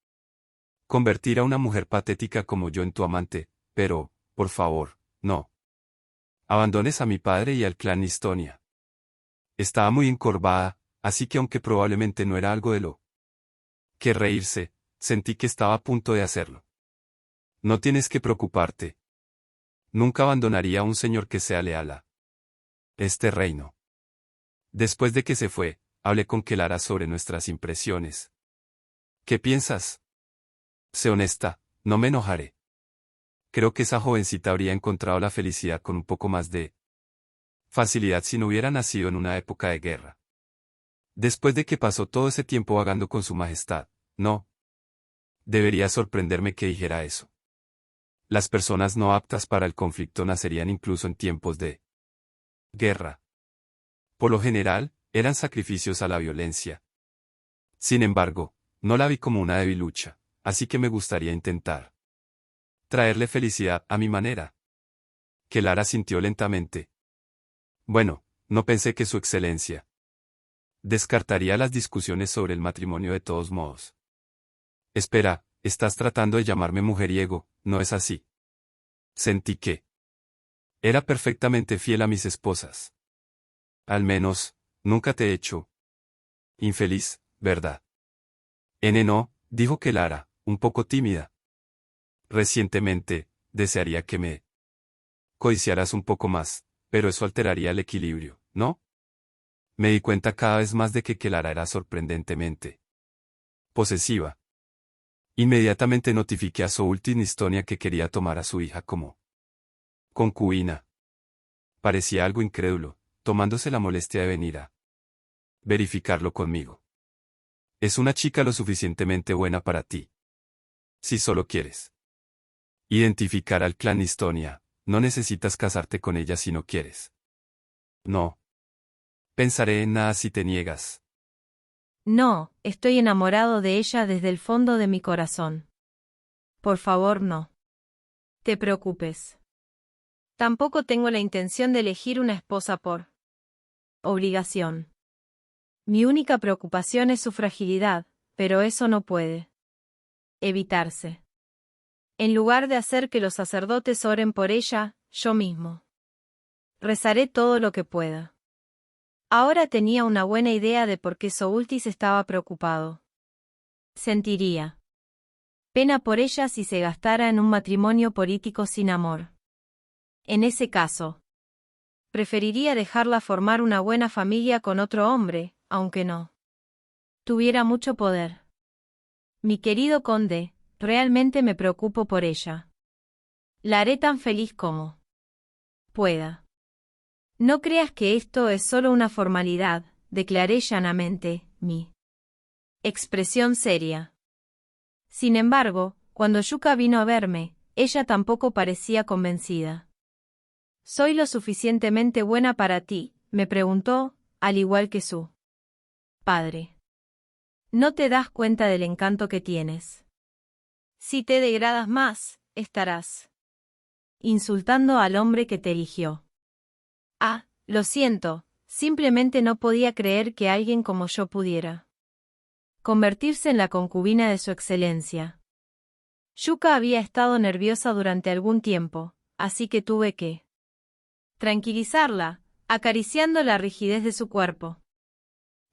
convertir a una mujer patética como yo en tu amante, pero, por favor, no abandones a mi padre y al clan Estonia. Estaba muy encorvada, así que aunque probablemente no era algo de lo que reírse, sentí que estaba a punto de hacerlo. No tienes que preocuparte. Nunca abandonaría a un señor que sea leal a este reino. Después de que se fue, hablé con Kelara sobre nuestras impresiones. ¿Qué piensas? Sé honesta, no me enojaré. Creo que esa jovencita habría encontrado la felicidad con un poco más de facilidad si no hubiera nacido en una época de guerra. Después de que pasó todo ese tiempo vagando con su majestad, no debería sorprenderme que dijera eso. Las personas no aptas para el conflicto nacerían incluso en tiempos de guerra. Por lo general, eran sacrificios a la violencia. Sin embargo, no la vi como una debilucha, así que me gustaría intentar traerle felicidad a mi manera. Kelara sintió lentamente. Bueno, no pensé que su excelencia descartaría las discusiones sobre el matrimonio de todos modos. Espera, estás tratando de llamarme mujeriego, ¿no es así? Sentí que era perfectamente fiel a mis esposas. Al menos, nunca te he hecho infeliz, ¿verdad? No, dijo Kelara, un poco tímida. Recientemente, desearía que me codiciaras un poco más, pero eso alteraría el equilibrio, ¿no? Me di cuenta cada vez más de que Kelara era sorprendentemente posesiva. Inmediatamente notifiqué a Soult in Estonia que quería tomar a su hija como concubina. Parecía algo incrédulo, tomándose la molestia de venir a verificarlo conmigo. Es una chica lo suficientemente buena para ti. Si solo quieres identificar al clan Estonia, no necesitas casarte con ella si no quieres. No. Pensaré en nada si te niegas. No, estoy enamorado de ella desde el fondo de mi corazón. Por favor, no te preocupes. Tampoco tengo la intención de elegir una esposa por obligación. Mi única preocupación es su fragilidad, pero eso no puede evitarse. En lugar de hacer que los sacerdotes oren por ella, yo mismo rezaré todo lo que pueda. Ahora tenía una buena idea de por qué Soultis estaba preocupado. Sentiría pena por ella si se gastara en un matrimonio político sin amor. En ese caso, preferiría dejarla formar una buena familia con otro hombre, aunque no tuviera mucho poder. Mi querido conde, realmente me preocupo por ella. La haré tan feliz como pueda. No creas que esto es solo una formalidad, declaré llanamente, mi expresión seria. Sin embargo, cuando Yuka vino a verme, ella tampoco parecía convencida. ¿Soy lo suficientemente buena para ti?, me preguntó, al igual que su padre. ¿No te das cuenta del encanto que tienes? Si te degradas más, estarás insultando al hombre que te eligió. Ah, lo siento, simplemente no podía creer que alguien como yo pudiera convertirse en la concubina de su excelencia. Yuka había estado nerviosa durante algún tiempo, así que tuve que tranquilizarla, acariciando la rigidez de su cuerpo.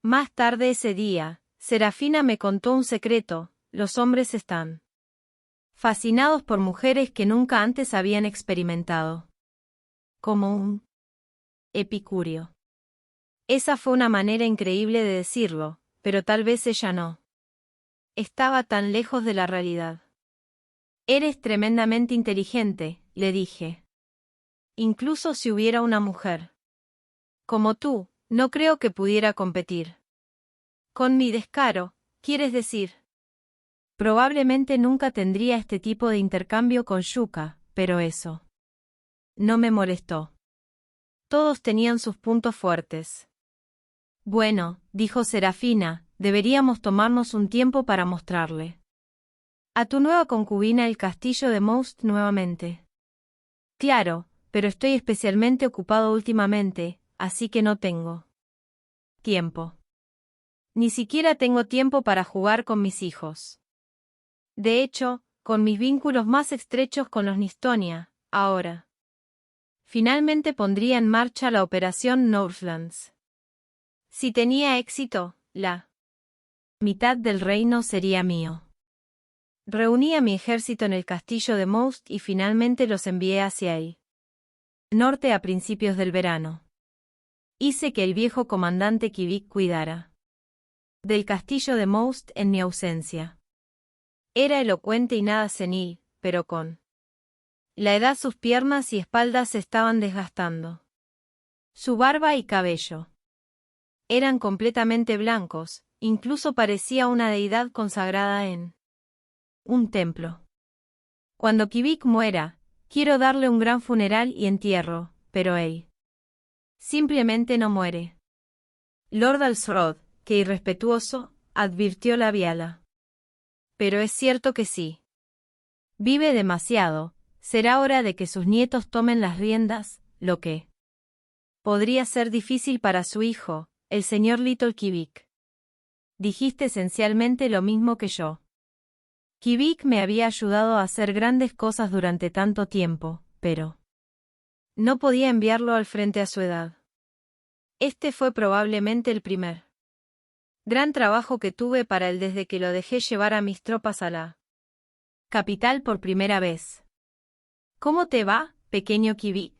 Más tarde ese día, Serafina me contó un secreto: los hombres están fascinados por mujeres que nunca antes habían experimentado. Como un epicúreo. Esa fue una manera increíble de decirlo, pero tal vez ella no estaba tan lejos de la realidad. Eres tremendamente inteligente, le dije. Incluso si hubiera una mujer como tú, no creo que pudiera competir con mi descaro, ¿quieres decir? Probablemente nunca tendría este tipo de intercambio con Yuka, pero eso no me molestó. Todos tenían sus puntos fuertes. Bueno, dijo Serafina, deberíamos tomarnos un tiempo para mostrarle a tu nueva concubina el castillo de Most nuevamente. Claro, pero estoy especialmente ocupado últimamente, así que no tengo tiempo. Ni siquiera tengo tiempo para jugar con mis hijos. De hecho, con mis vínculos más estrechos con los Nistonia, ahora finalmente pondría en marcha la operación Northlands. Si tenía éxito, la mitad del reino sería mío. Reuní a mi ejército en el castillo de Most y finalmente los envié hacia el norte a principios del verano. Hice que el viejo comandante Kivik cuidara del castillo de Most en mi ausencia. Era elocuente y nada senil, pero con la edad sus piernas y espaldas se estaban desgastando. Su barba y cabello eran completamente blancos, incluso parecía una deidad consagrada en un templo. Cuando Kivik muera, quiero darle un gran funeral y entierro, pero él simplemente no muere. Lord Alsrod, qué irrespetuoso, advirtió la Biala. Pero es cierto que sí. Vive demasiado, será hora de que sus nietos tomen las riendas, lo que podría ser difícil para su hijo, el señor Little Kivik. Dijiste esencialmente lo mismo que yo. Kivik me había ayudado a hacer grandes cosas durante tanto tiempo, pero no podía enviarlo al frente a su edad. Este fue probablemente el primer gran trabajo que tuve para él desde que lo dejé llevar a mis tropas a la capital por primera vez. ¿Cómo te va, pequeño Kivik?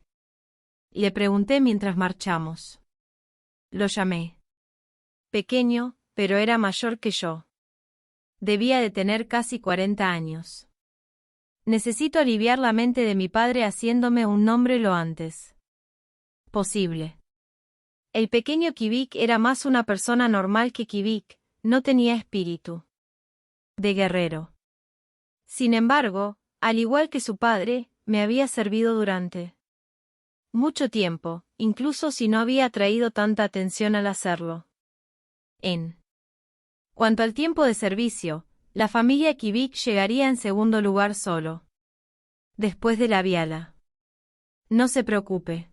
Le pregunté mientras marchamos. Lo llamé. Pequeño, pero era mayor que yo. Debía de tener casi 40 años. Necesito aliviar la mente de mi padre haciéndome un nombre lo antes posible. El pequeño Kivik era más una persona normal que Kivik, no tenía espíritu de guerrero. Sin embargo, al igual que su padre, me había servido durante mucho tiempo, incluso si no había atraído tanta atención al hacerlo. En cuanto al tiempo de servicio, la familia Kivik llegaría en segundo lugar solo después de la Biala. No se preocupe.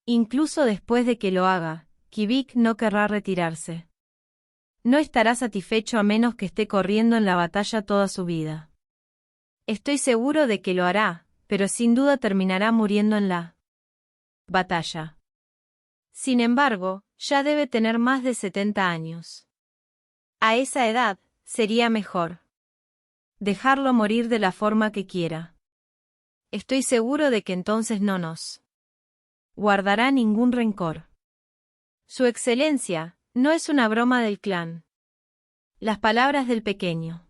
Incluso después de que lo haga, Kivik no querrá retirarse. No estará satisfecho a menos que esté corriendo en la batalla toda su vida. Estoy seguro de que lo hará, pero sin duda terminará muriendo en la batalla. Sin embargo, ya debe tener más de 70 años. A esa edad, sería mejor dejarlo morir de la forma que quiera. Estoy seguro de que entonces no nos guardará ningún rencor. Su excelencia, no es una broma del clan. Las palabras del pequeño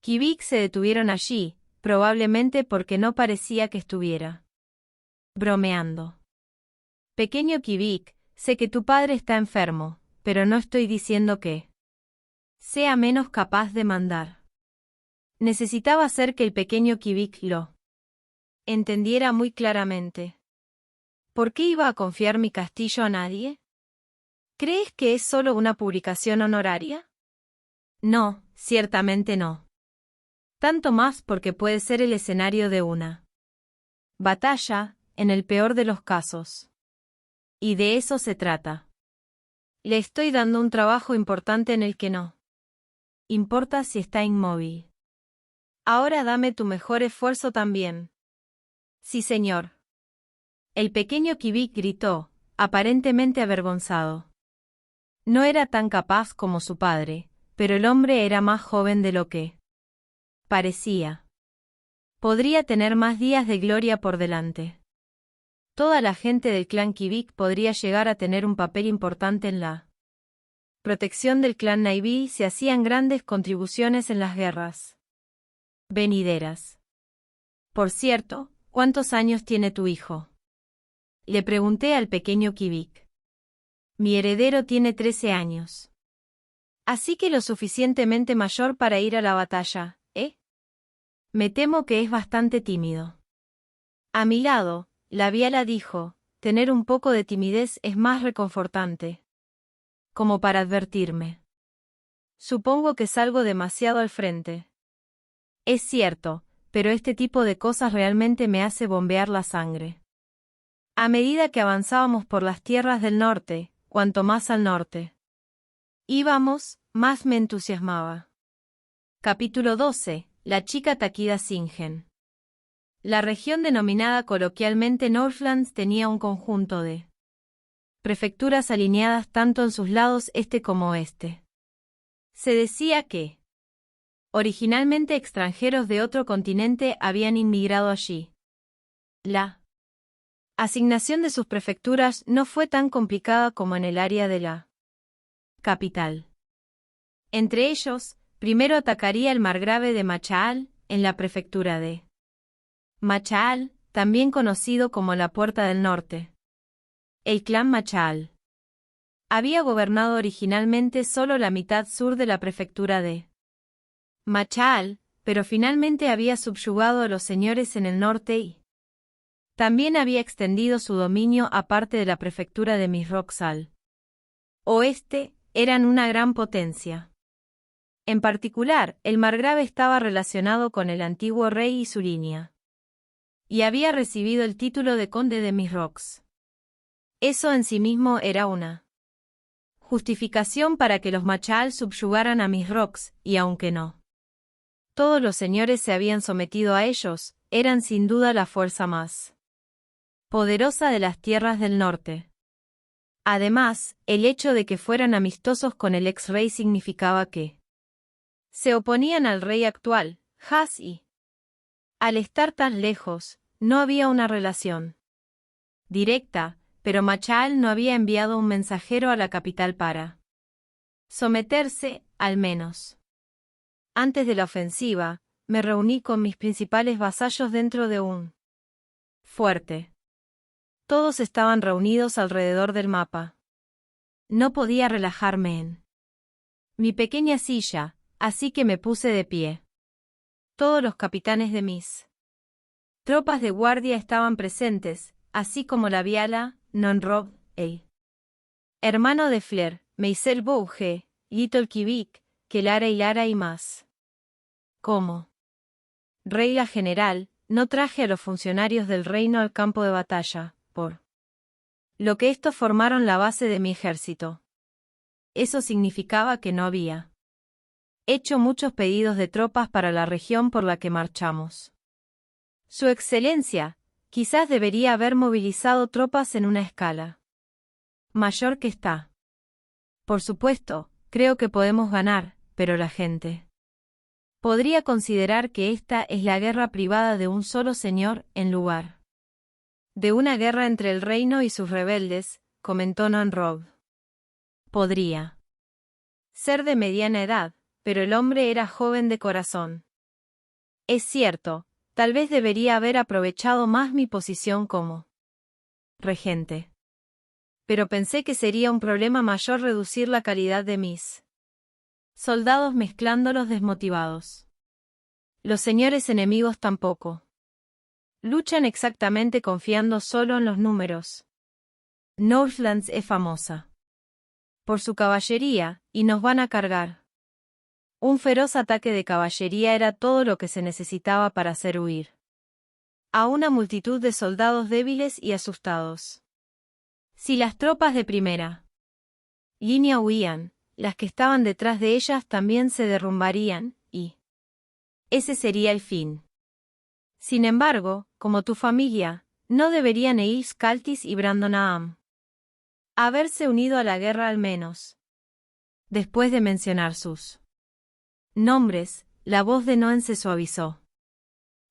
Kivik se detuvieron allí, probablemente porque no parecía que estuviera bromeando. Pequeño Kivik, sé que tu padre está enfermo, pero no estoy diciendo que sea menos capaz de mandar. Necesitaba hacer que el pequeño Kivik lo entendiera muy claramente. ¿Por qué iba a confiar mi castillo a nadie? ¿Crees que es solo una publicación honoraria? No, ciertamente no. Tanto más porque puede ser el escenario de una batalla, en el peor de los casos. Y de eso se trata. Le estoy dando un trabajo importante en el que no importa si está inmóvil. Ahora dame tu mejor esfuerzo también. Sí, señor. El pequeño Kivik gritó, aparentemente avergonzado. No era tan capaz como su padre, pero el hombre era más joven de lo que parecía. Podría tener más días de gloria por delante. Toda la gente del clan Kivik podría llegar a tener un papel importante en la protección del clan Naivi si hacían grandes contribuciones en las guerras venideras. Por cierto, ¿cuántos años tiene tu hijo? Le pregunté al pequeño Kivik. Mi heredero tiene 13 años. Así que lo suficientemente mayor para ir a la batalla, ¿eh? Me temo que es bastante tímido. A mi lado, la Biala dijo, tener un poco de timidez es más reconfortante. Como para advertirme. Supongo que salgo demasiado al frente. Es cierto, pero este tipo de cosas realmente me hace bombear la sangre. A medida que avanzábamos por las tierras del norte, cuanto más al norte íbamos, más me entusiasmaba. Capítulo 12. La chica Takida Singen. La región denominada coloquialmente Northlands tenía un conjunto de prefecturas alineadas tanto en sus lados este como oeste. Se decía que originalmente extranjeros de otro continente habían inmigrado allí. La asignación de sus prefecturas no fue tan complicada como en el área de la capital. Entre ellos, primero atacaría el margrave de Machaal, en la prefectura de Machaal, también conocido como la Puerta del Norte. El clan Machaal había gobernado originalmente solo la mitad sur de la prefectura de Machaal, pero finalmente había subyugado a los señores en el norte y también había extendido su dominio a parte de la prefectura de Misroxal. Oeste, eran una gran potencia. En particular, el margrave estaba relacionado con el antiguo rey y su línea. Y había recibido el título de conde de Misrox. Eso en sí mismo era una justificación para que los Machal subyugaran a Misrox, y aunque no todos los señores se habían sometido a ellos, eran sin duda la fuerza más poderosa de las tierras del norte. Además, el hecho de que fueran amistosos con el ex-rey significaba que se oponían al rey actual, Has, y al estar tan lejos, no había una relación directa, pero Machal no había enviado un mensajero a la capital para someterse, al menos. Antes de la ofensiva, me reuní con mis principales vasallos dentro de un fuerte. Todos estaban reunidos alrededor del mapa. No podía relajarme en mi pequeña silla, así que me puse de pie. Todos los capitanes de mis tropas de guardia estaban presentes, así como la Viala, Nonrob, el hermano de Flair, Meisel Bouge, Little Kivik, Kelara y Lara y más. Como regla general, no traje a los funcionarios del reino al campo de batalla, por lo que estos formaron la base de mi ejército. Eso significaba que no había hecho muchos pedidos de tropas para la región por la que marchamos. Su Excelencia, quizás debería haber movilizado tropas en una escala mayor que esta. Por supuesto, creo que podemos ganar, pero la gente podría considerar que esta es la guerra privada de un solo señor en lugar de una guerra entre el reino y sus rebeldes, comentó Nonrob. Podría ser de mediana edad, pero el hombre era joven de corazón. Es cierto, tal vez debería haber aprovechado más mi posición como regente. Pero pensé que sería un problema mayor reducir la calidad de mis soldados mezclándolos desmotivados. Los señores enemigos tampoco luchan exactamente confiando solo en los números. Northlands es famosa por su caballería, y nos van a cargar. Un feroz ataque de caballería era todo lo que se necesitaba para hacer huir a una multitud de soldados débiles y asustados. Si las tropas de primera línea huían, las que estaban detrás de ellas también se derrumbarían, y ese sería el fin. Sin embargo, como tu familia, no deberían Eils Caltis y Brandon haberse unido a la guerra al menos. Después de mencionar sus nombres, la voz de Noen se suavizó.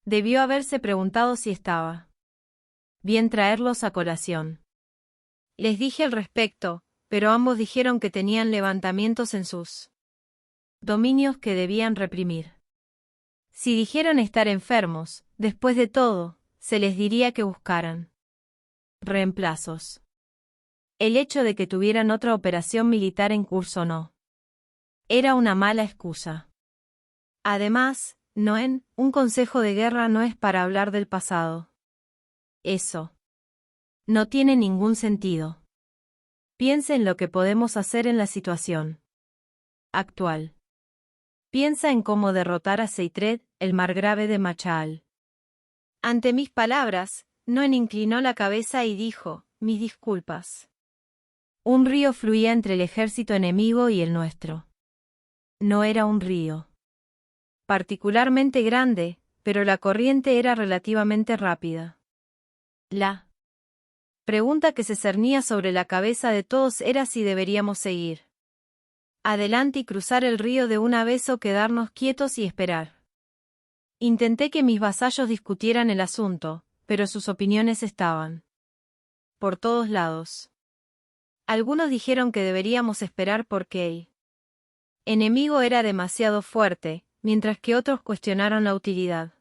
Debió haberse preguntado si estaba bien traerlos a colación. Les dije al respecto, pero ambos dijeron que tenían levantamientos en sus dominios que debían reprimir. Si dijeron estar enfermos, después de todo, se les diría que buscaran reemplazos. El hecho de que tuvieran otra operación militar en curso no era una mala excusa. Además, Noen, un consejo de guerra no es para hablar del pasado. Eso no tiene ningún sentido. Piensa en lo que podemos hacer en la situación actual. Piensa en cómo derrotar a Seitred, el margrave de Machal. Ante mis palabras, Noen inclinó la cabeza y dijo, mis disculpas. Un río fluía entre el ejército enemigo y el nuestro. No era un río particularmente grande, pero la corriente era relativamente rápida. La pregunta que se cernía sobre la cabeza de todos era si deberíamos seguir adelante y cruzar el río de una vez o quedarnos quietos y esperar. Intenté que mis vasallos discutieran el asunto, pero sus opiniones estaban por todos lados. Algunos dijeron que deberíamos esperar porque el enemigo era demasiado fuerte, mientras que otros cuestionaron la utilidad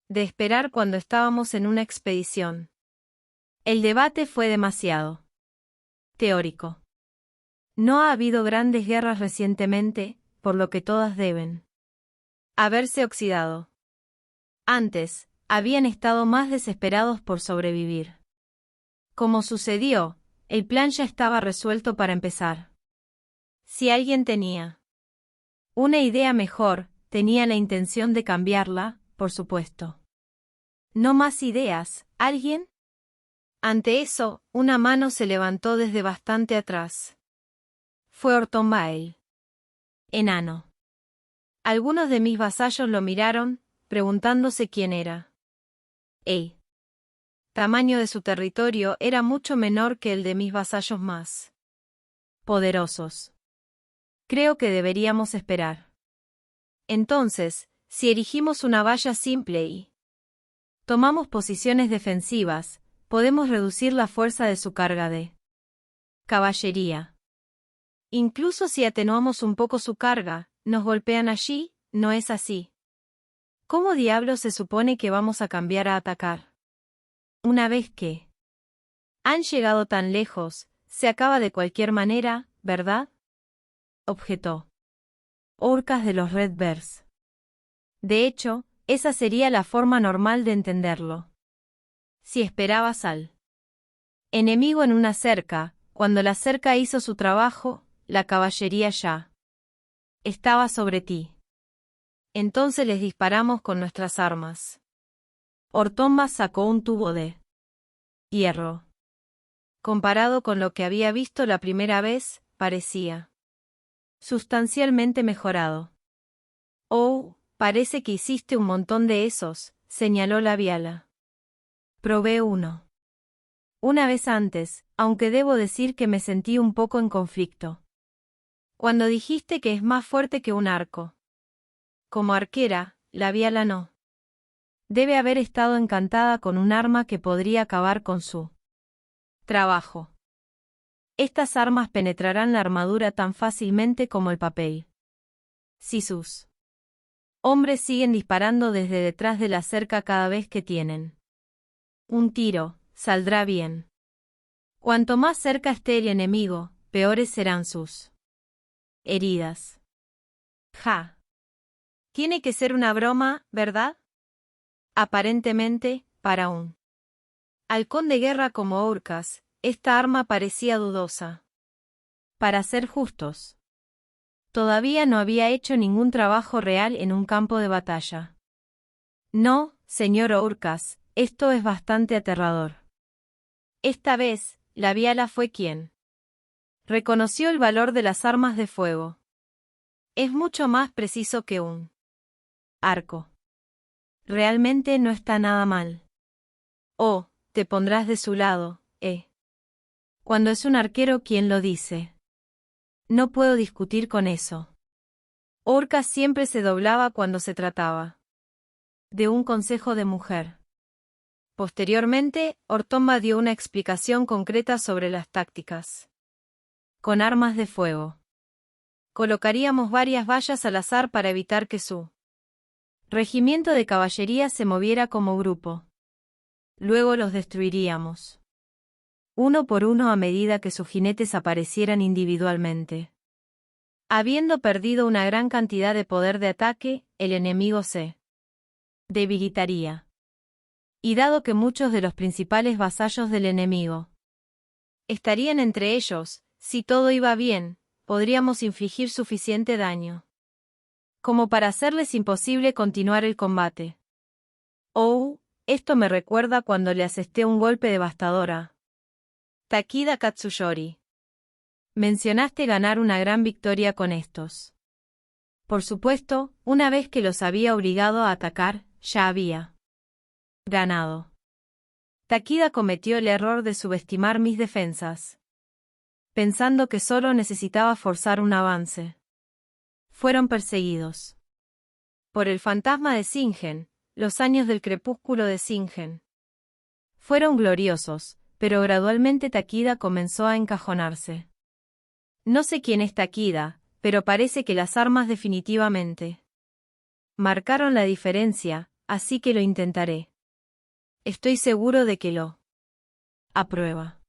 de esperar cuando estábamos en una expedición. El debate fue demasiado teórico. No ha habido grandes guerras recientemente, por lo que todas deben haberse oxidado. Antes, habían estado más desesperados por sobrevivir. Como sucedió, el plan ya estaba resuelto para empezar. Si alguien tenía una idea mejor, tenía la intención de cambiarla, por supuesto. ¿No más ideas, alguien? Ante eso, una mano se levantó desde bastante atrás. Fue Orton Bael. Enano. Algunos de mis vasallos lo miraron, preguntándose quién era. El tamaño de su territorio era mucho menor que el de mis vasallos más poderosos. Creo que deberíamos esperar. Entonces, si erigimos una valla simple y tomamos posiciones defensivas, podemos reducir la fuerza de su carga de caballería. Incluso si atenuamos un poco su carga, nos golpean allí, ¿no es así? ¿Cómo diablos se supone que vamos a cambiar a atacar? Una vez que han llegado tan lejos, se acaba de cualquier manera, ¿verdad? Objetó. Orcas de los Red Bears. De hecho, esa sería la forma normal de entenderlo. Si esperabas al enemigo en una cerca, cuando la cerca hizo su trabajo, la caballería ya estaba sobre ti. Entonces les disparamos con nuestras armas. Ortomba sacó un tubo de hierro. Comparado con lo que había visto la primera vez, parecía sustancialmente mejorado. Oh, parece que hiciste un montón de esos, señaló la Viala. Probé uno. Una vez antes, aunque debo decir que me sentí un poco en conflicto. Cuando dijiste que es más fuerte que un arco. Como arquera, la Viala no. Debe haber estado encantada con un arma que podría acabar con su trabajo. Estas armas penetrarán la armadura tan fácilmente como el papel. Si sus hombres siguen disparando desde detrás de la cerca cada vez que tienen un tiro, saldrá bien. Cuanto más cerca esté el enemigo, peores serán sus heridas. Ja. Tiene que ser una broma, ¿verdad? Aparentemente, para un halcón de guerra como Orcas, esta arma parecía dudosa. Para ser justos, todavía no había hecho ningún trabajo real en un campo de batalla. No, señor Orcas, esto es bastante aterrador. Esta vez, la Viala fue quien reconoció el valor de las armas de fuego. Es mucho más preciso que un arco. Realmente no está nada mal. Oh, te pondrás de su lado, Cuando es un arquero quien lo dice. No puedo discutir con eso. Orcas siempre se doblaba cuando se trataba de un consejo de mujer. Posteriormente, Ortomba dio una explicación concreta sobre las tácticas. Con armas de fuego. Colocaríamos varias vallas al azar para evitar que su regimiento de caballería se moviera como grupo. Luego los destruiríamos. Uno por uno a medida que sus jinetes aparecieran individualmente. Habiendo perdido una gran cantidad de poder de ataque, el enemigo se debilitaría. Y dado que muchos de los principales vasallos del enemigo estarían entre ellos, si todo iba bien, podríamos infligir suficiente daño como para hacerles imposible continuar el combate. Oh, esto me recuerda cuando le asesté un golpe devastador a Takida Katsuyori. Mencionaste ganar una gran victoria con estos. Por supuesto, una vez que los había obligado a atacar, ya había ganado. Takida cometió el error de subestimar mis defensas, pensando que solo necesitaba forzar un avance. Fueron perseguidos por el fantasma de Singen, los años del crepúsculo de Singen. Fueron gloriosos, pero gradualmente Takida comenzó a encajonarse. No sé quién es Takida, pero parece que las armas definitivamente marcaron la diferencia, así que lo intentaré. Estoy seguro de que lo aprueba.